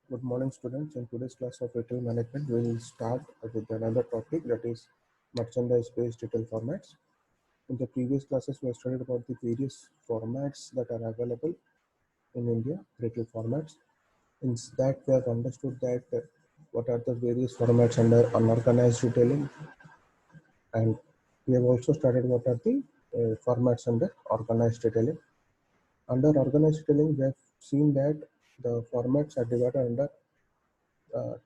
Good morning, students. In today's class of retail management, we will start with another topic, that is merchandise-based retail formats. In the previous classes, we have studied about the various formats that are available in India, retail formats. In that, we have understood that what are the various formats under unorganized retailing, and we have also studied what are the formats under organized retailing. Under organized retailing, we have seen that the formats are divided under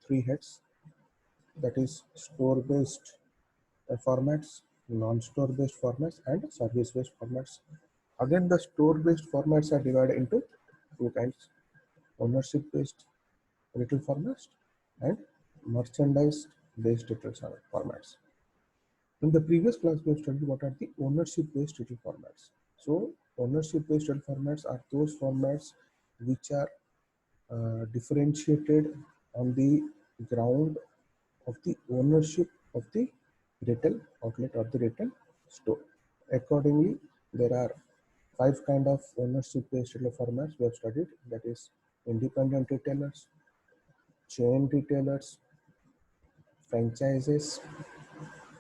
three heads, that is store-based formats, non-store based formats, and service-based formats. Again, the store-based formats are divided into two kinds: ownership-based retail formats and merchandise-based retail formats. In the previous class, we have studied what are the ownership-based retail formats. So, ownership-based retail formats are those formats which are differentiated on the ground of the ownership of the retail outlet or the retail store. Accordingly, there are five kind of ownership-based retail formats we have studied. That is independent retailers, chain retailers, franchises,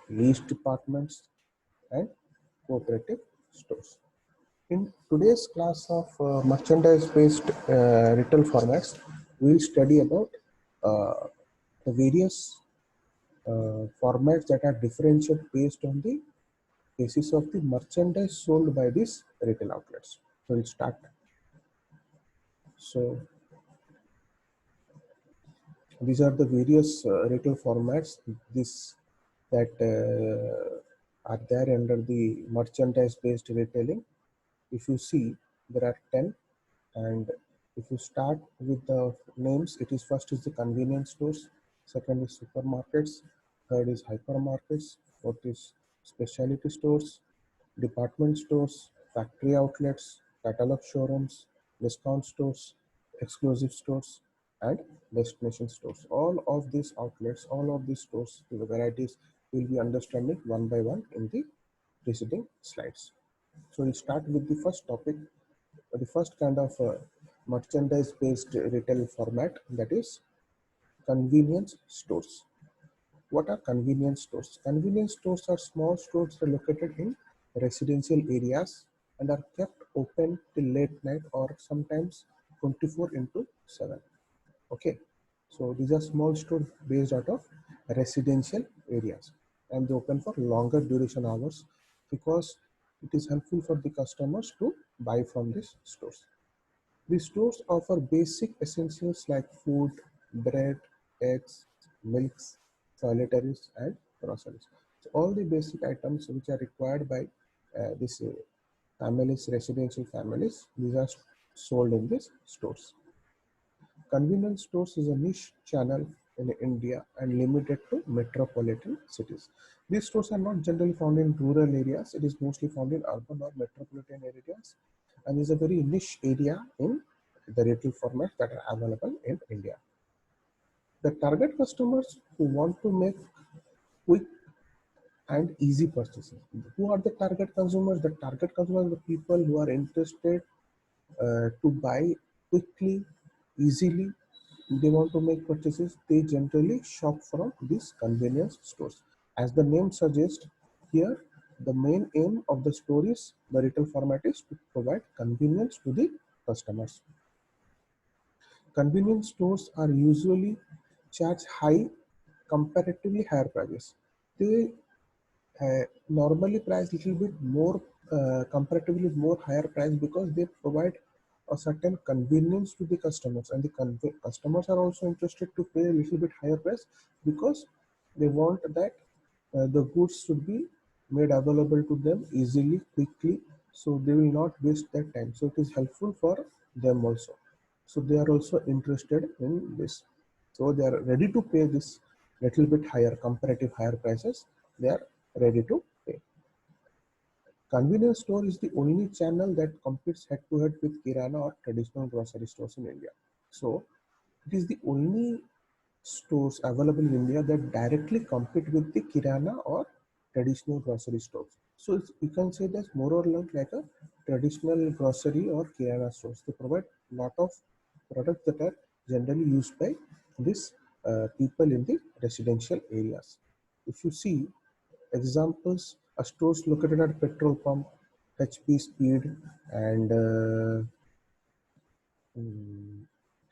leased departments, and cooperative stores. In today's class of merchandise-based retail formats, we will study about the various formats that are differentiated based on the basis of the merchandise sold by these retail outlets. So we'll start. So these are the various retail formats this that are there under the merchandise-based retailing. If you see, there are 10, and if you start with the names, it is first is the convenience stores, second is supermarkets, third is hypermarkets, fourth is specialty stores, department stores, factory outlets, catalog showrooms, discount stores, exclusive stores, and destination stores. All of these outlets, all of these stores, the varieties, will be understanding one by one in the preceding slides. So we'll start with the first topic, the first kind of merchandise-based retail format, that is convenience stores. What are convenience stores? Convenience stores are small stores that are located in residential areas and are kept open till late night or sometimes 24 into 7. Okay, so these are small stores based out of residential areas, and they open for longer duration hours because it is helpful for the customers to buy from these stores. These stores offer basic essentials like food, bread, eggs, milks, toiletries, and groceries. So all the basic items which are required by these families, residential families, these are sold in these stores. Convenience stores is a niche channel in India and limited to metropolitan cities. These stores are not generally found in rural areas. It is mostly found in urban or metropolitan areas, and is a very niche area in the retail formats that are available in India. The target customers who want to make quick and easy purchases. Who are the target consumers? The target consumers are the people who are interested to buy quickly, easily. They want to make purchases. They generally shop from these convenience stores. As the name suggests, here the main aim of the store is the retail format is to provide convenience to the customers. Convenience stores are usually charge high, comparatively higher prices. They normally price little bit more, comparatively more higher price, because they provide a certain convenience to the customers, and the customers are also interested to pay a little bit higher price because they want that the goods should be made available to them easily, quickly, so they will not waste their time. So it is helpful for them also. So they are also interested in this. So they are ready to pay this little bit higher, comparative higher prices. They are ready to pay. Convenience store is the only channel that competes head to head with Kirana or traditional grocery stores in India. So it is the only stores available in India that directly compete with the Kirana or traditional grocery stores. So you can say that's more or less like a traditional grocery or Kirana stores. They provide lot of products that are generally used by this people in the residential areas. If you see examples, stores located at petrol pump, HP Speed, and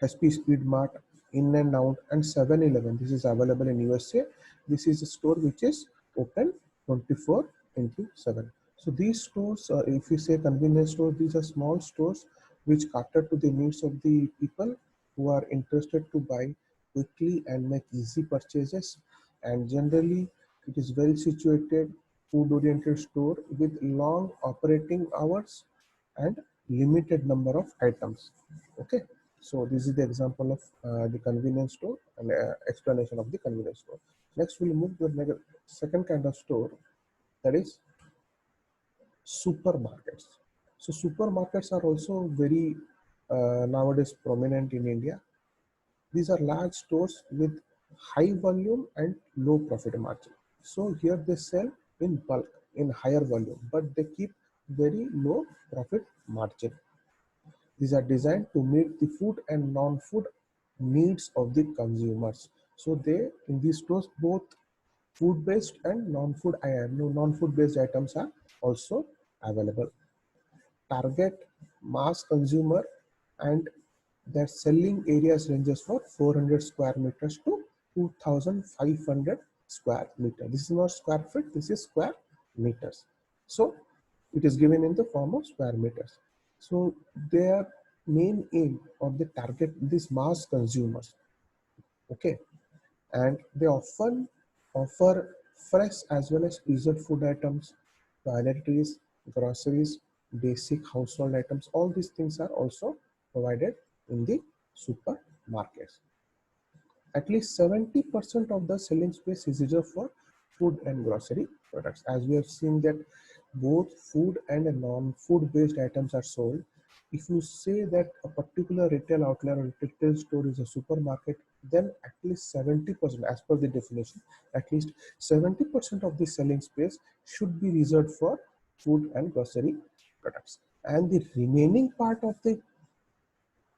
HP Speed Mart, In and Out, and 7-Eleven. This is available in USA. This is a store which is open 24 into 7. So these stores, if you say convenience stores, these are small stores which cater to the needs of the people who are interested to buy quickly and make easy purchases. And generally, it is well situated, food-oriented store with long operating hours and limited number of items. Okay, so this is the example of the convenience store and explanation of the convenience store. Next, we'll move to the second kind of store, that is supermarkets. So supermarkets are also very nowadays prominent in India. These are large stores with high volume and low profit margin. So here they sell in bulk in higher volume, but they keep very low profit margin. These are designed to meet the food and non-food needs of the consumers. So they in these stores both food-based and non-food based items are also available. Target mass consumer, and their selling areas ranges for 400 square meters to 2500 square meter. This is not square feet, this is square meters. So it is given in the form of square meters. So their main aim of the target these mass consumers. Okay, and they often offer fresh as well as preserved food items, toiletries, groceries, basic household items. All these things are also provided in the supermarkets. At least 70% of the selling space is reserved for food and grocery products. As we have seen that both food and non-food based items are sold. If you say that a particular retail outlet or retail store is a supermarket, then at least 70%, as per the definition, at least 70% of the selling space should be reserved for food and grocery products. And the remaining part of the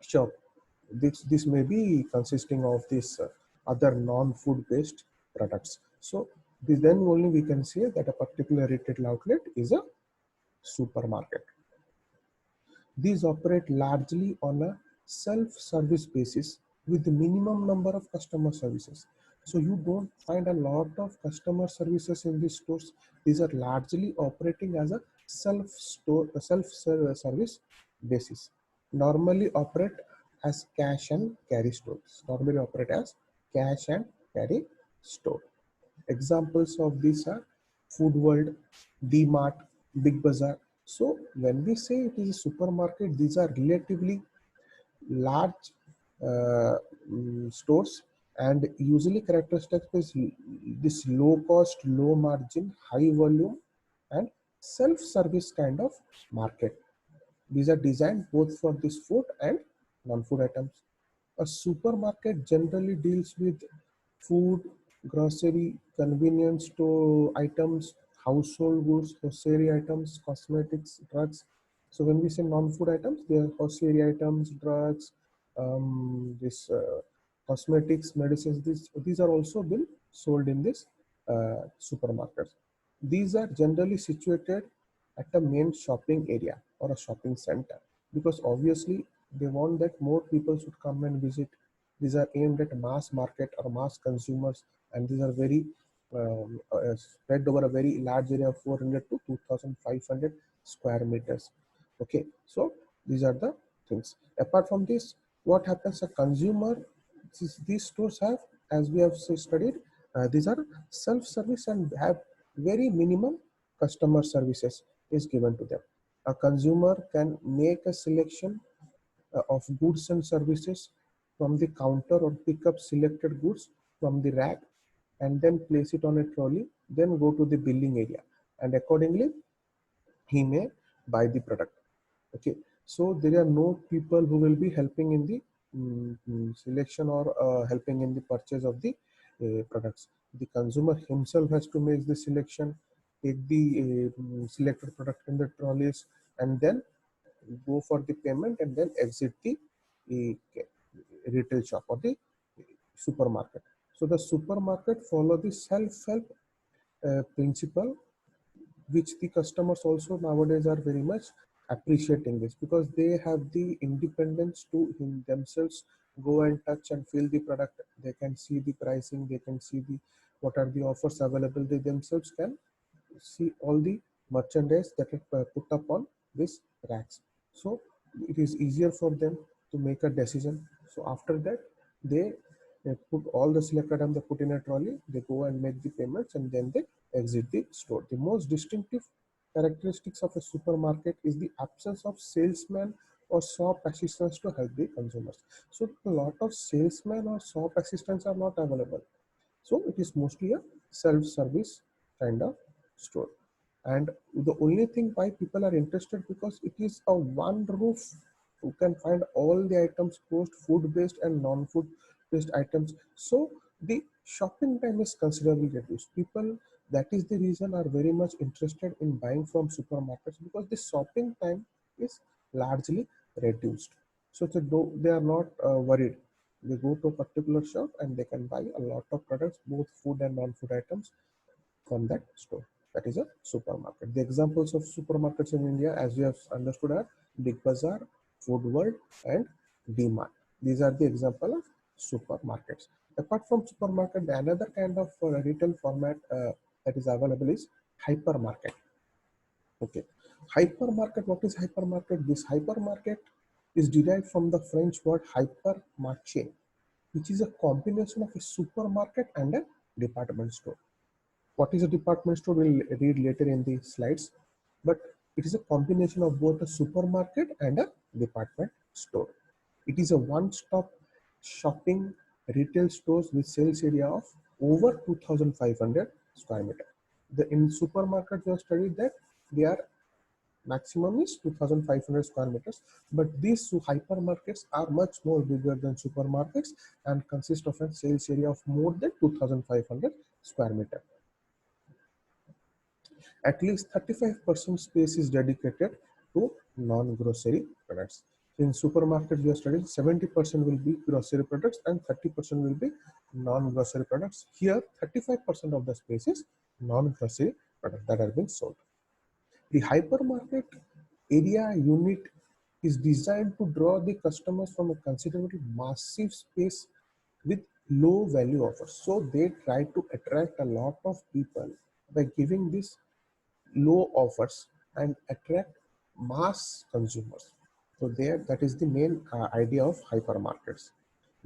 shop, this may be consisting of this other non-food based products. So then only we can say that a particular retail outlet is a supermarket. These operate largely on a self-service basis with the minimum number of customer services. So you don't find a lot of customer services in these stores. These are largely operating as a self-service basis. Normally operate as cash and carry stores. Normally operate as cash and carry store. Examples of these are Food World, D-Mart, Big Bazaar. So when we say it is a supermarket, these are relatively large uh, stores, and usually characteristic is this low cost, low margin, high volume, and self-service kind of market. These are designed both for this food and non-food items. A supermarket generally deals with food, grocery, convenience store items, household goods, grocery items, cosmetics, drugs. So when we say non-food items, they are grocery items, drugs, this cosmetics, medicines. These are also been sold in this supermarkets. These are generally situated at a main shopping area or a shopping center, because obviously they want that more people should come and visit. These are aimed at mass market or mass consumers, and these are very spread over a very large area of 400 to 2500 square meters. Okay, so these are the things. Apart from this, what happens, a consumer, these stores have, as we have studied, these are self-service and have very minimum customer services is given to them. A consumer can make a selection of goods and services from the counter or pick up selected goods from the rack and then place it on a trolley, then go to the billing area, and accordingly he may buy the product. Okay, so there are no people who will be helping in the selection or helping in the purchase of the products. The consumer himself has to make the selection, take the selected product in the trolleys, and then go for the payment and then exit the retail shop or the supermarket. So the supermarket follow the self-help principle, which the customers also nowadays are very much appreciating this, because they have the independence to themselves go and touch and feel the product. They can see the pricing, they can see the what are the offers available. They themselves can see all the merchandise that are put up on this racks. So it is easier for them to make a decision. So after that, they put all the selected items, they put in a trolley, they go and make the payments, and then they exit the store. The most distinctive characteristics of a supermarket is the absence of salesman or shop assistants to help the consumers. So a lot of salesmen or shop assistants are not available. So it is mostly a self-service kind of store. And the only thing why people are interested, because it is a one roof. You can find all the items, both food-based and non-food-based items. So the shopping time is considerably reduced. People, that is the reason, are very much interested in buying from supermarkets, because the shopping time is largely reduced. So they are not worried. They go to a particular shop and they can buy a lot of products, both food and non-food items, from that store. That is a supermarket. The examples of supermarkets in India, as you have understood, are Big Bazaar, Food World, and DMart. These are the example of supermarkets. Apart from supermarket, the another kind of retail format that is available is hypermarket. Okay, hypermarket. What is hypermarket? This hypermarket is derived from the French word hypermarché, which is a combination of a supermarket and a department store. What is a department store? We'll read later in the slides, but it is a combination of both a supermarket and a department store. It is a one-stop shopping retail stores with sales area of over 2,500 square meter. In supermarket, we have studied that they are maximum is 2,500 square meters, but these hypermarkets are much more bigger than supermarkets and consist of a sales area of more than 2,500 square meter. At least 35% space is dedicated to non-grocery products. In supermarkets, we are studying 70% will be grocery products and 30% will be non-grocery products. Here, 35% of the space is non-grocery products that are being sold. The hypermarket area unit is designed to draw the customers from a considerably massive space with low value offers. So they try to attract a lot of people by giving this low offers and attract mass consumers. So that is the main idea of hypermarkets.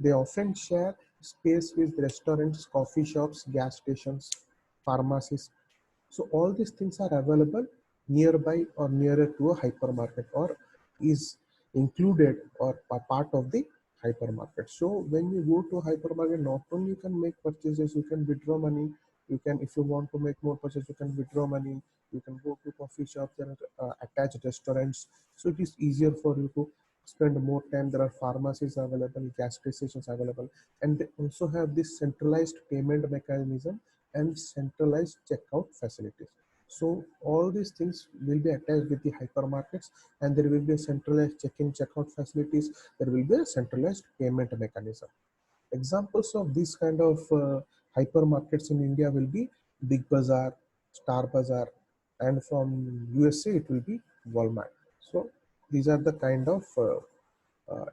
They often share space with restaurants, coffee shops, gas stations, pharmacies. So all these things are available nearby or nearer to a hypermarket, or is included or a part of the hypermarket. So when you go to hypermarket, not only you can make purchases, you can withdraw money. You can, if you want to make more purchases, you can withdraw money. You can go to coffee shops. There are attached restaurants, so it is easier for you to spend more time. There are pharmacies available, gas stations available, and they also have this centralized payment mechanism and centralized checkout facilities. So all these things will be attached with the hypermarkets, and there will be a centralized check-in checkout facilities. There will be a centralized payment mechanism. Examples of these kind of hypermarkets in India will be Big Bazaar, Star Bazaar, and from USA it will be Walmart. So these are the kind of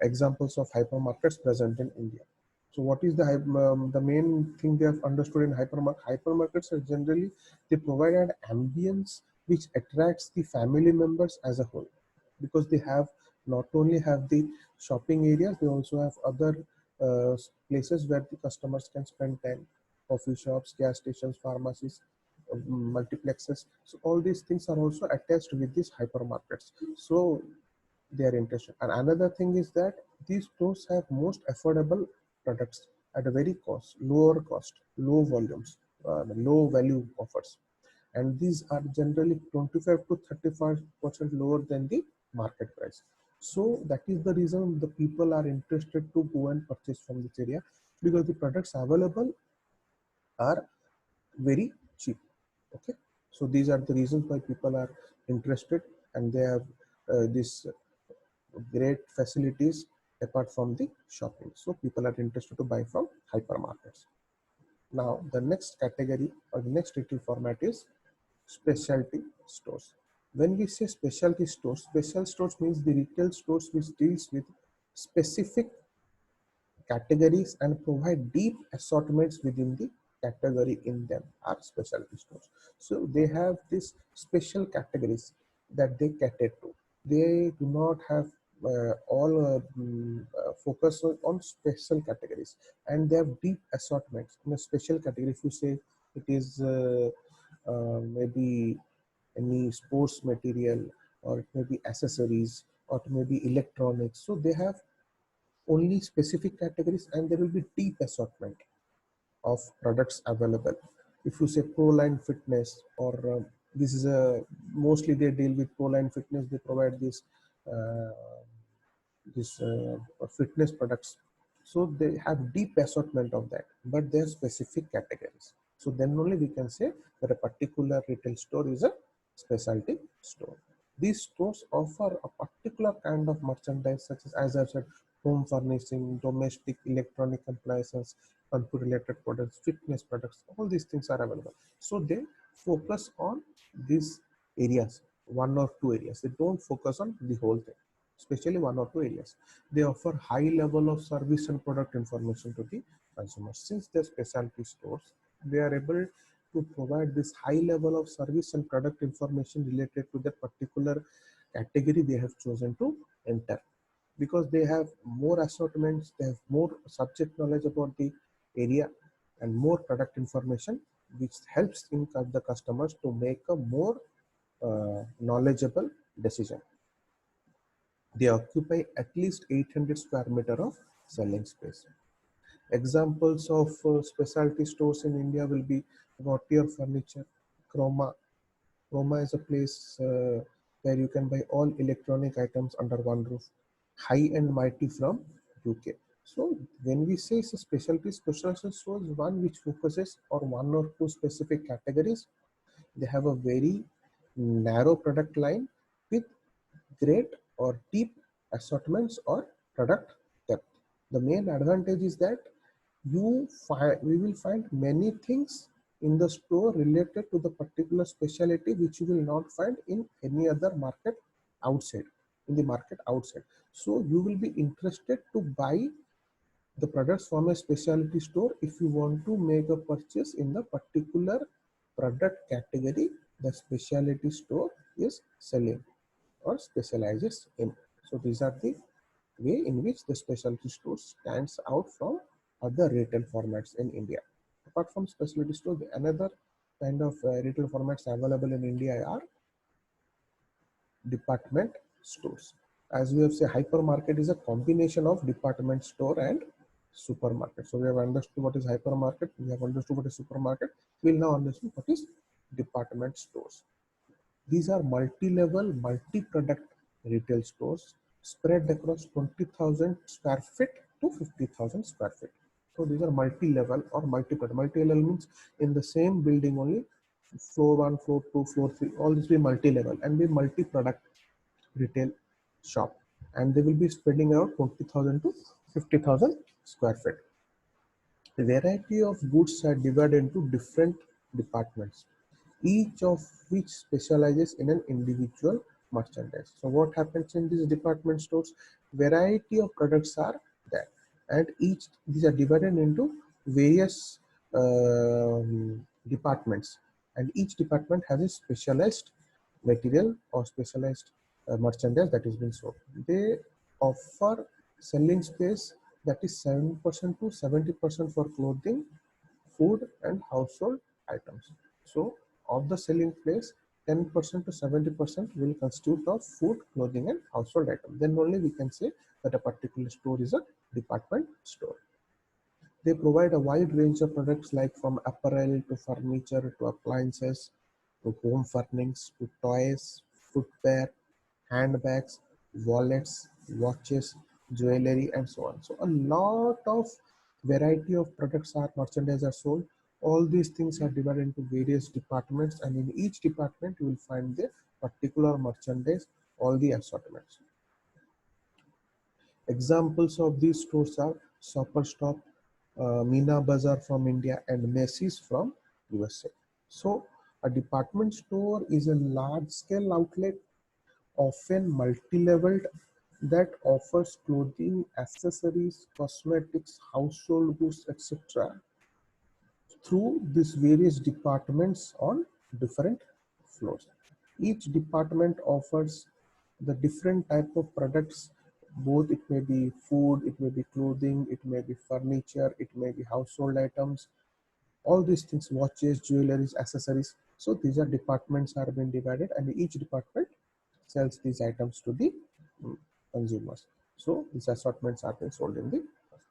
examples of hypermarkets present in India. So what is the main thing they have understood in hypermarkets are generally they provide an ambience which attracts the family members as a whole, because they have not only have the shopping areas, they also have other uh, places where the customers can spend time: coffee shops, gas stations, pharmacies, multiplexes. So all these things are also attached with these hypermarkets. So they are interested. And another thing is that these stores have most affordable products at a very lower cost, low volumes, low value offers. And these are generally 25 to 35% lower than the market price. So that is the reason the people are interested to go and purchase from this area, because the products available are very cheap. Okay, so these are the reasons why people are interested, and they have this great facilities apart from the shopping. So people are interested to buy from hypermarkets. Now the next category or the next retail format is specialty stores. When we say specialty stores, special stores means the retail stores which deals with specific categories and provide deep assortments within the category in them are specialty stores. So they have these special categories that they cater to. They do not have all focus on special categories, and they have deep assortments in a special category. If you say it is maybe any sports material, or it may be accessories, or it may be electronics, so they have only specific categories and there will be deep assortment of products available. If you say Proline Fitness, or this is a mostly they deal with Proline Fitness, they provide uh, this fitness products. So they have deep assortment of that, but they are specific categories. So then only we can say that a particular retail store is a specialty store. These stores offer a particular kind of merchandise such as I said, home furnishing, domestic, electronic appliances, computer related products, fitness products, all these things are available. So they focus on these areas, one or two areas. They don't focus on the whole thing, especially one or two areas. They offer high level of service and product information to the consumers. Since they're specialty stores, they are able to provide this high level of service and product information related to that particular category they have chosen to enter, because they have more assortments, they have more subject knowledge about the area and more product information, which helps in the customers to make a more knowledgeable decision. They occupy at least 800 square meter of selling space. Examples of specialty stores in India will be Gautier Furniture, Chroma. Chroma is a place where you can buy all electronic items under one roof. High and Mighty from UK. So when we say it's a specialty stores, one which focuses on one or two specific categories, they have a very narrow product line with great or deep assortments or product depth. The main advantage is that we will find many things in the store related to the particular specialty which you will not find in any other market outside, in the market outside. So you will be interested to buy the products from a specialty store if you want to make a purchase in the particular product category the specialty store is selling or specializes in. So these are the way in which the specialty store stands out from other retail formats in India. Apart from specialty store, another kind of retail formats available in India are department stores. As we have said, hypermarket is a combination of department store and supermarket. So we have understood what is hypermarket, we have understood what is supermarket. We will now understand what is department stores. These are multi-level, multi-product retail stores spread across 20,000 square feet to 50,000 square feet. So these are multi-level or multi-product. Multi-level means in the same building only, floor 1, floor 2, floor 3, all this will be multi-level and be multi-product retail shop. And they will be spreading out 20,000 to 50,000 square feet. The variety of goods are divided into different departments, each of which specializes in an individual merchandise. So what happens in these department stores? Variety of products are there, and each these are divided into various departments, and each department has a specialized material or specialized merchandise that is being sold. They offer selling space that is 7% to 70% for clothing, food and household items. So of the selling place, 10% to 70% will constitute of food, clothing and household items. Then only we can say that a particular store is a department store. They provide a wide range of products like from apparel to furniture to appliances to home furnishings to toys, footwear, handbags, wallets, watches, jewelry, and so on. So a lot of variety of products or merchandise are sold. All these things are divided into various departments, and in each department you will find the particular merchandise, all the assortments. Examples of these stores are Shopper Stop, Meena Bazaar from India, and Macy's from USA. So a department store is a large-scale outlet, often multi-leveled, that offers clothing, accessories, cosmetics, household goods, etc. through these various departments on different floors. Each department offers the different type of products, both it may be food, it may be clothing, it may be furniture, it may be household items, all these things, watches, jewelries, accessories. So these are departments are being divided, and each department sells these items to the consumers. So these assortments are being sold in the,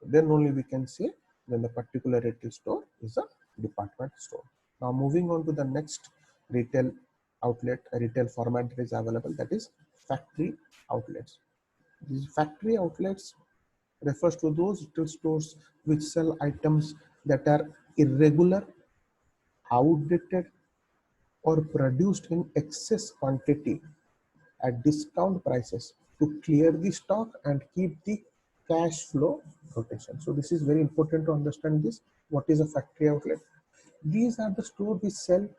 then only we can say then the particular retail store is a department store. Now moving on to the next retail outlet, a retail format that is available, that is factory outlets. These factory outlets refers to those retail stores which sell items that are irregular, outdated, or produced in excess quantity at discount prices to clear the stock and keep the cash flow rotation. So this is very important to understand this. What is a factory outlet? These are the stores which sell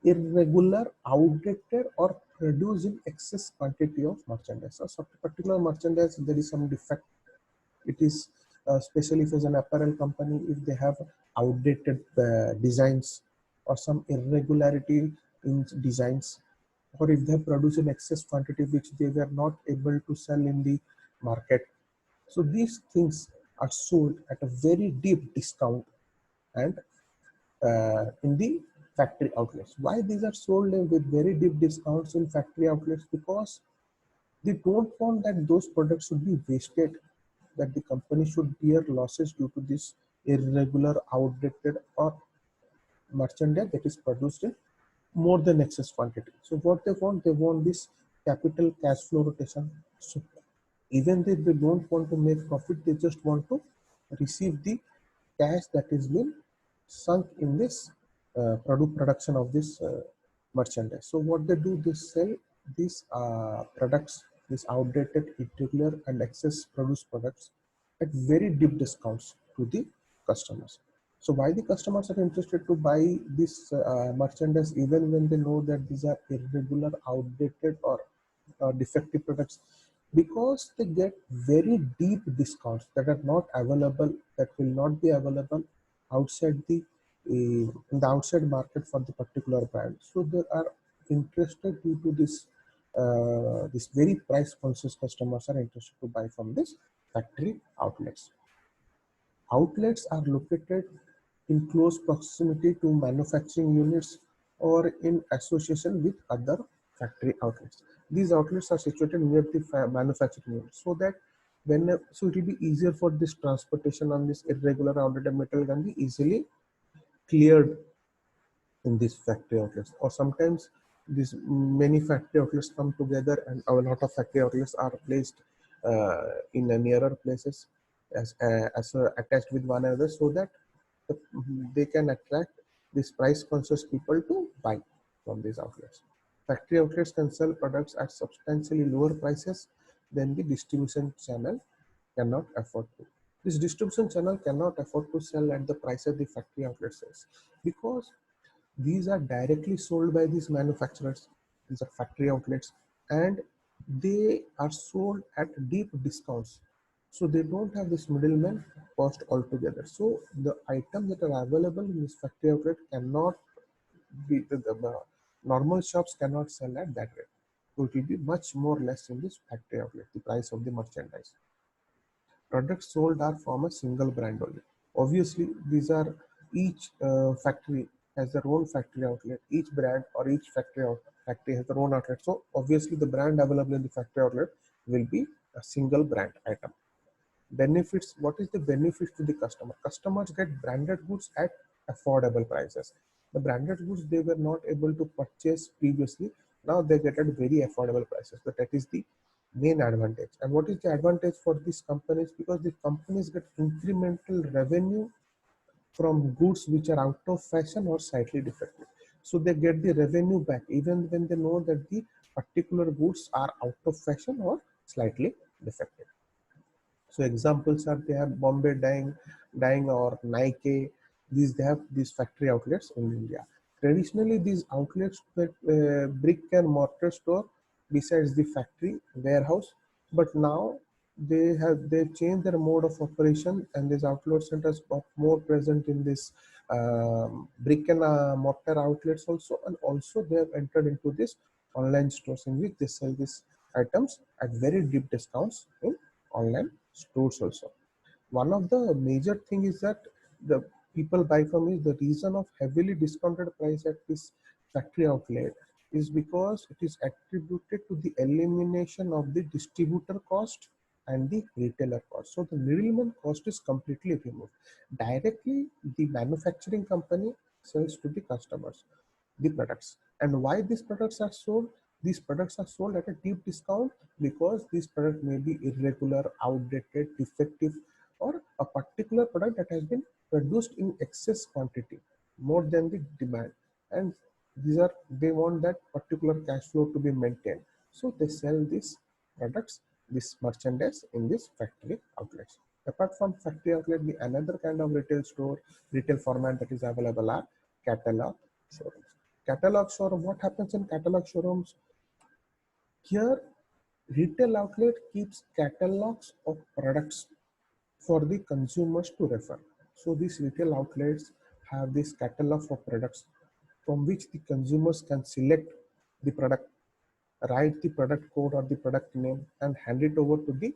irregular, outdated, or produce in excess quantity of merchandise. So some particular merchandise, there is some defect. It is especially if it's an apparel company, if they have outdated designs or some irregularity in designs, or if they produce in excess quantity which they were not able to sell in the market. So these things are sold at a very deep discount and in the factory outlets. Why these are sold with very deep discounts in factory outlets? Because they don't want that those products should be wasted, that the company should bear losses due to this irregular, outdated, or merchandise that is produced in more than excess quantity. So what they want this capital cash flow rotation. So even if they don't want to make profit, they just want to receive the cash that is been sunk in this production of this merchandise. So what they do, they sell these products, these outdated, irregular, and excess produced products at very deep discounts to the customers. So why the customers are interested to buy this merchandise even when they know that these are irregular, outdated, or defective products? Because they get very deep discounts that are not available, that will not be available outside the in the outside market for the particular brand. So they are interested due to this very price conscious customers are interested to buy from this factory outlets. Outlets are located in close proximity to manufacturing units or in association with other factory outlets. These outlets are situated near the manufacturing units, so that so it will be easier for this transportation on this irregular outdated metal can be easily cleared in these factory outlets. Or sometimes these many factory outlets come together, and a lot of factory outlets are placed in nearer places as attached with one another, so that they can attract these price conscious people to buy from these outlets. Factory outlets can sell products at substantially lower prices than the distribution channel cannot afford to. This distribution channel cannot afford to sell at the prices the factory outlet sells, because these are directly sold by these manufacturers. These are factory outlets, and they are sold at deep discounts. So they don't have this middleman cost altogether. So the items that are available in this factory outlet cannot be the normal shops cannot sell at that rate. So it will be much more less in this factory outlet, the price of the merchandise. Products sold are from a single brand only. Obviously, these are each factory has their own factory outlet. Each brand or each factory has their own outlet. So obviously, the brand available in the factory outlet will be a single brand item. Benefits. What is the benefit to the customer? Customers get branded goods at affordable prices. The branded goods they were not able to purchase previously, now they get at very affordable prices. But that is the main advantage. And what is the advantage for these companies? Because the companies get incremental revenue from goods which are out of fashion or slightly defective. So they get the revenue back even when they know that the particular goods are out of fashion or slightly defective. So examples are, they have Bombay Dyeing or Nike. These, they have these factory outlets in India. Traditionally, these outlets were brick and mortar store besides the factory warehouse, but now they've changed their mode of operation, and these outlet centers are more present in this brick and mortar outlets also, and also they have entered into this online stores in which they sell these items at very deep discounts in online stores also. One of the major thing is that the people buy from is the reason of heavily discounted price at this factory outlet is because it is attributed to the elimination of the distributor cost and the retailer cost. So the middleman cost is completely removed. Directly the manufacturing company sells to the customers the products. And why these products are sold? These products are sold at a deep discount because this product may be irregular, outdated, defective, or a particular product that has been produced in excess quantity, more than the demand. And they want that particular cash flow to be maintained. So they sell these products, this merchandise in this factory outlets. Apart from factory outlet, the another kind of retail store, retail format that is available are catalog showrooms. Catalog showroom, what happens in catalog showrooms? Here, retail outlet keeps catalogs of products for the consumers to refer. So these retail outlets have this catalog of products from which the consumers can select the product, write the product code or the product name, and hand it over to the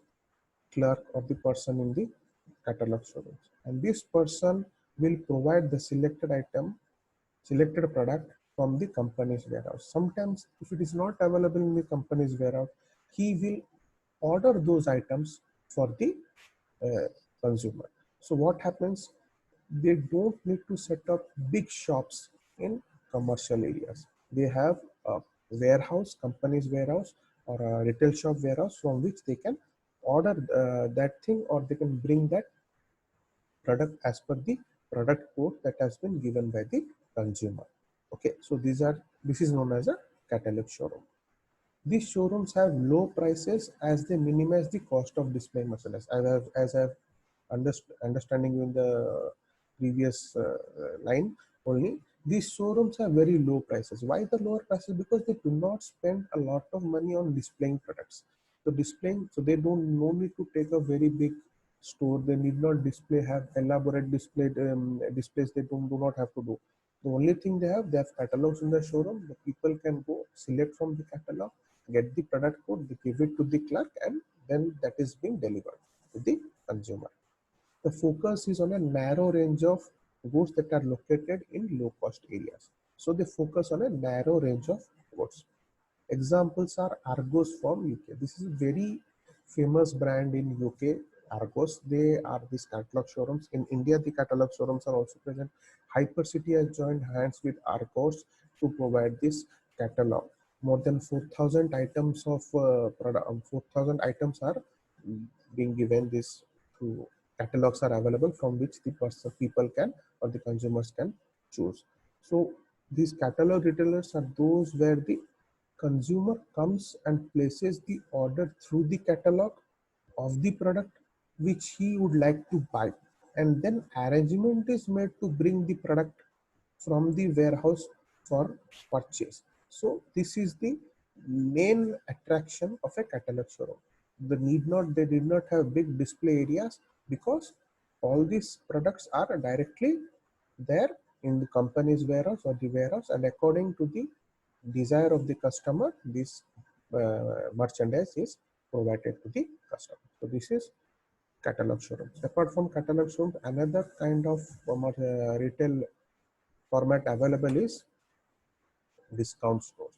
clerk or the person in the catalog showrooms. And this person will provide the selected product from the company's warehouse. Sometimes, if it is not available in the company's warehouse, he will order those items for the uh, consumer. So what happens? They don't need to set up big shops in commercial areas. They have a warehouse, company's warehouse, or a retail shop warehouse from which they can order that thing, or they can bring that product as per the product code that has been given by the consumer. Okay, so this is known as a catalog showroom. These showrooms have low prices as they minimize the cost of displaying merchandise. As I've understanding in the previous line only, these showrooms have very low prices. Why the lower prices? Because they do not spend a lot of money on displaying products. So they don't no need to take a very big store. They need not have elaborate displays. They do not have to do. The only thing they have catalogs in the showroom. The people can go select from the catalog, get the product code, they give it to the clerk, and then that is being delivered to the consumer. The focus is on a narrow range of goods that are located in low cost areas. So they focus on a narrow range of goods. Examples are Argos from UK. This is a very famous brand in UK. Argos, they are these catalog showrooms. In India, the catalog showrooms are also present. Hypercity has joined hands with Argos to provide this catalog. More than 4,000 items of 4,000 items are being given this through catalogs are available from which the people can or the consumers can choose. So these catalog retailers are those where the consumer comes and places the order through the catalog of the product which he would like to buy, and then arrangement is made to bring the product from the warehouse for purchase. So this is the main attraction of a catalog showroom. They did not have big display areas because all these products are directly there in the company's warehouse or the warehouse, and according to the desire of the customer, this merchandise is provided to the customer. So this is catalog showrooms. Apart from catalog showrooms, another kind of retail format available is discount stores.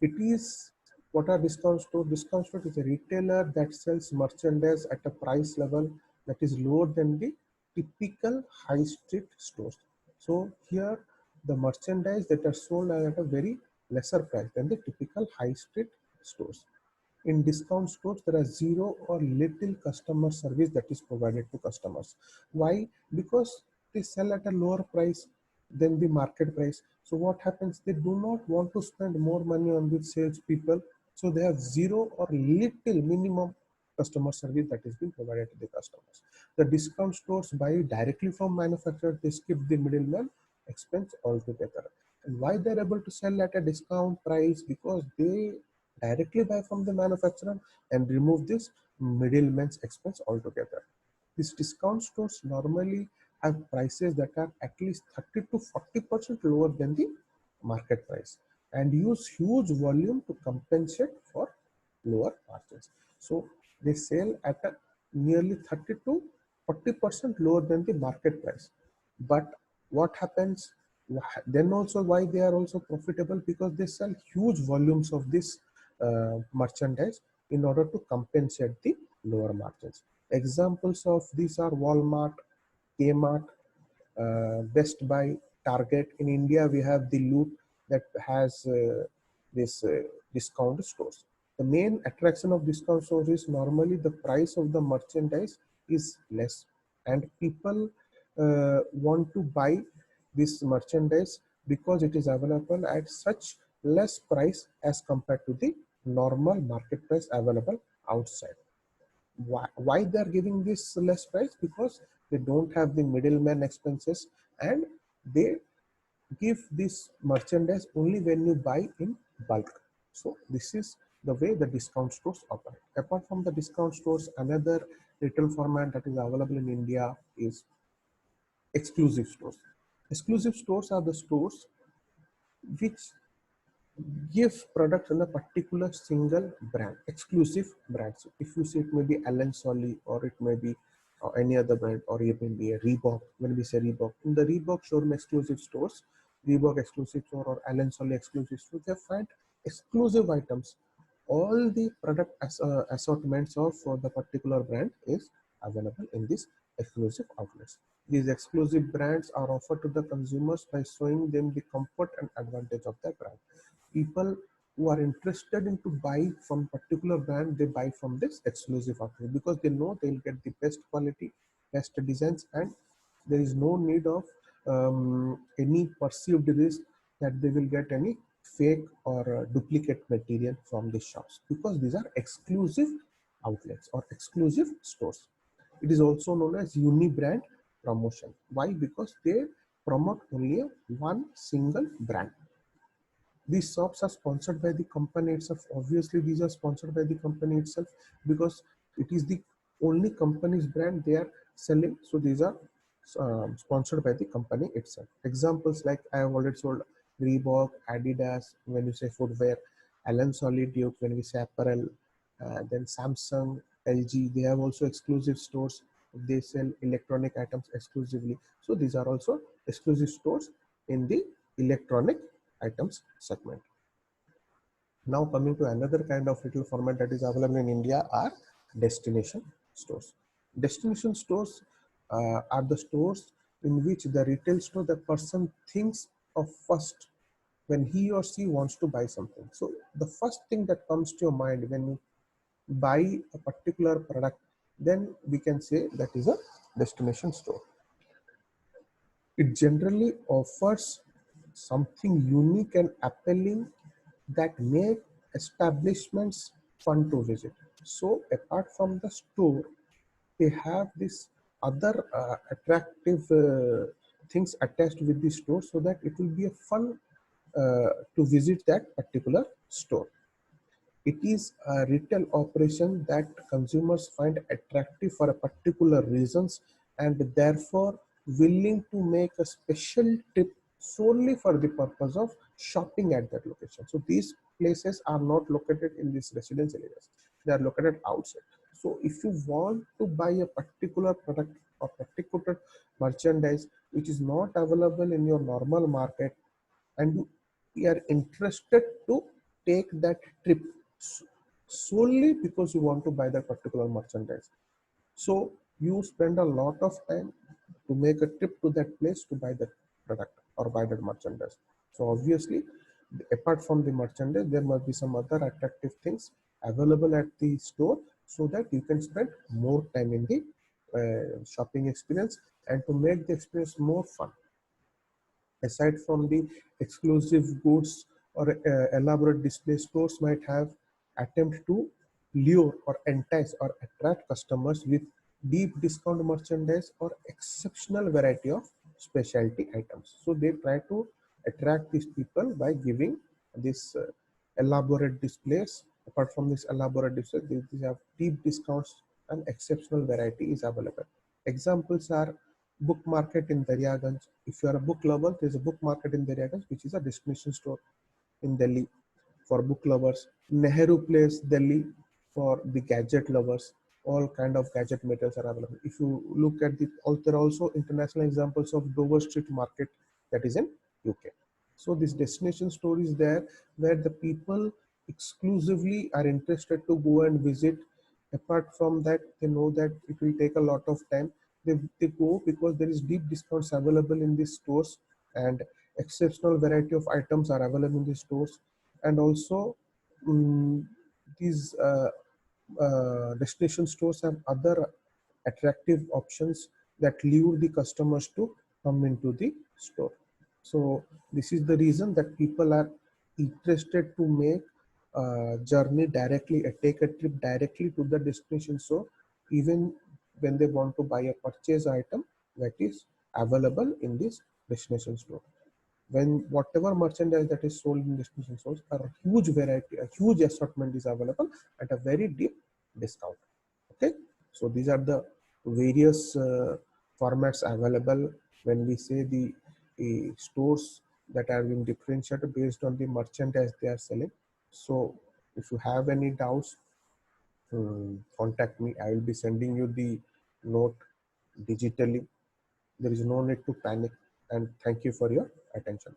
It is what are discount stores? Discount store is a retailer that sells merchandise at a price level that is lower than the typical high street stores. So here the merchandise that are sold are at a very lesser price than the typical high street stores. In discount stores, there are zero or little customer service that is provided to customers. Why? Because they sell at a lower price than the market price. So what happens? They do not want to spend more money on the salespeople. So they have zero or little minimum customer service that is being provided to the customers. The discount stores buy directly from manufacturer. They skip the middleman expense altogether. And why they're able to sell at a discount price? Because they directly buy from the manufacturer and remove this middleman's expense altogether. These discount stores normally have prices that are at least 30 to 40% lower than the market price and use huge volume to compensate for lower margins. So they sell at a nearly 30 to 40% lower than the market price. But what happens then also, why they are also profitable? Because they sell huge volumes of this merchandise in order to compensate the lower margins. Examples of these are Walmart, Kmart, Best Buy, Target. In India, we have the Loot that has this discount stores. The main attraction of discount stores is normally the price of the merchandise is less, and people want to buy this merchandise because it is available at such less price as compared to the normal market price available outside. Why they are giving this less price? Because they don't have the middleman expenses, and they give this merchandise only when you buy in bulk. So this is the way the discount stores operate. Apart from the discount stores, another retail format that is available in India is exclusive stores. Exclusive stores are the stores which give products in a particular single brand, exclusive brands. If you see, it may be Allen Solly, or it may be any other brand, or it may be a Reebok. When we say Reebok, in the Reebok showroom exclusive stores, Reebok exclusive store or Allen Solly exclusive store, they find exclusive items. All the product assortments of the particular brand is available in these exclusive outlets. These exclusive brands are offered to the consumers by showing them the comfort and advantage of their brand. People who are interested in to buy from particular brand, they buy from this exclusive outlet because they know they'll get the best quality, best designs, and there is no need of any perceived risk that they will get any fake or duplicate material from the shops, because these are exclusive outlets or exclusive stores. It is also known as uni-brand promotion. Why? Because they promote only one single brand. These shops are sponsored by the company itself. Obviously, these are sponsored by the company itself because it is the only company's brand they are selling. So these are sponsored by the company itself. Examples like I have already sold Reebok, Adidas, when you say footwear, Allen Solly, Duke, when we say apparel, then Samsung, LG, they have also exclusive stores. They sell electronic items exclusively. So these are also exclusive stores in the electronic items segment. Now coming to another kind of retail format that is available in India are destination stores. Destination stores are the stores in which the retail store, the person thinks of first when he or she wants to buy something. So the first thing that comes to your mind when you buy a particular product, then we can say that is a destination store. It generally offers something unique and appealing that make establishments fun to visit. So apart from the store, they have this other attractive things attached with the store, so that it will be a fun to visit that particular store. It is a retail operation that consumers find attractive for a particular reasons, and therefore willing to make a special trip solely for the purpose of shopping at that location. So these places are not located in these residential areas. They are located outside. So if you want to buy a particular product or particular merchandise which is not available in your normal market, and you are interested to take that trip solely because you want to buy that particular merchandise, so you spend a lot of time to make a trip to that place to buy that product or buy that merchandise. So obviously, apart from the merchandise, there must be some other attractive things available at the store, so that you can spend more time in the shopping experience and to make the experience more fun. Aside from the exclusive goods or elaborate display, stores might have attempt to lure or entice or attract customers with deep discount merchandise or exceptional variety of specialty items. So they try to attract these people by giving this elaborate displays. Apart from this elaborate displays, they have deep discounts and exceptional variety is available. Examples are book market in Daryaganj. If you are a book lover, there is a book market in Daryaganj, which is a destination store in Delhi for book lovers. Nehru Place, Delhi, for the gadget lovers. All kind of gadget materials are available. If you look at there are also international examples of Dover Street Market that is in UK. So this destination store is there where the people exclusively are interested to go and visit. Apart from that, they know that it will take a lot of time. They go because there is deep discounts available in these stores, and exceptional variety of items are available in these stores. And also um, these destination stores have other attractive options that lure the customers to come into the store. So this is the reason that people are interested to make a journey directly, take a trip directly to the destination. So even when they want to buy a purchase item that is available in this destination store, when whatever merchandise that is sold in destination stores, a huge variety, a huge assortment is available at a very deep discount. Okay, so these are the various formats available when we say the stores that are being differentiated based on the merchandise they are selling. So if you have any doubts, contact me. I will be sending you the note digitally. There is no need to panic, and thank you for your attention.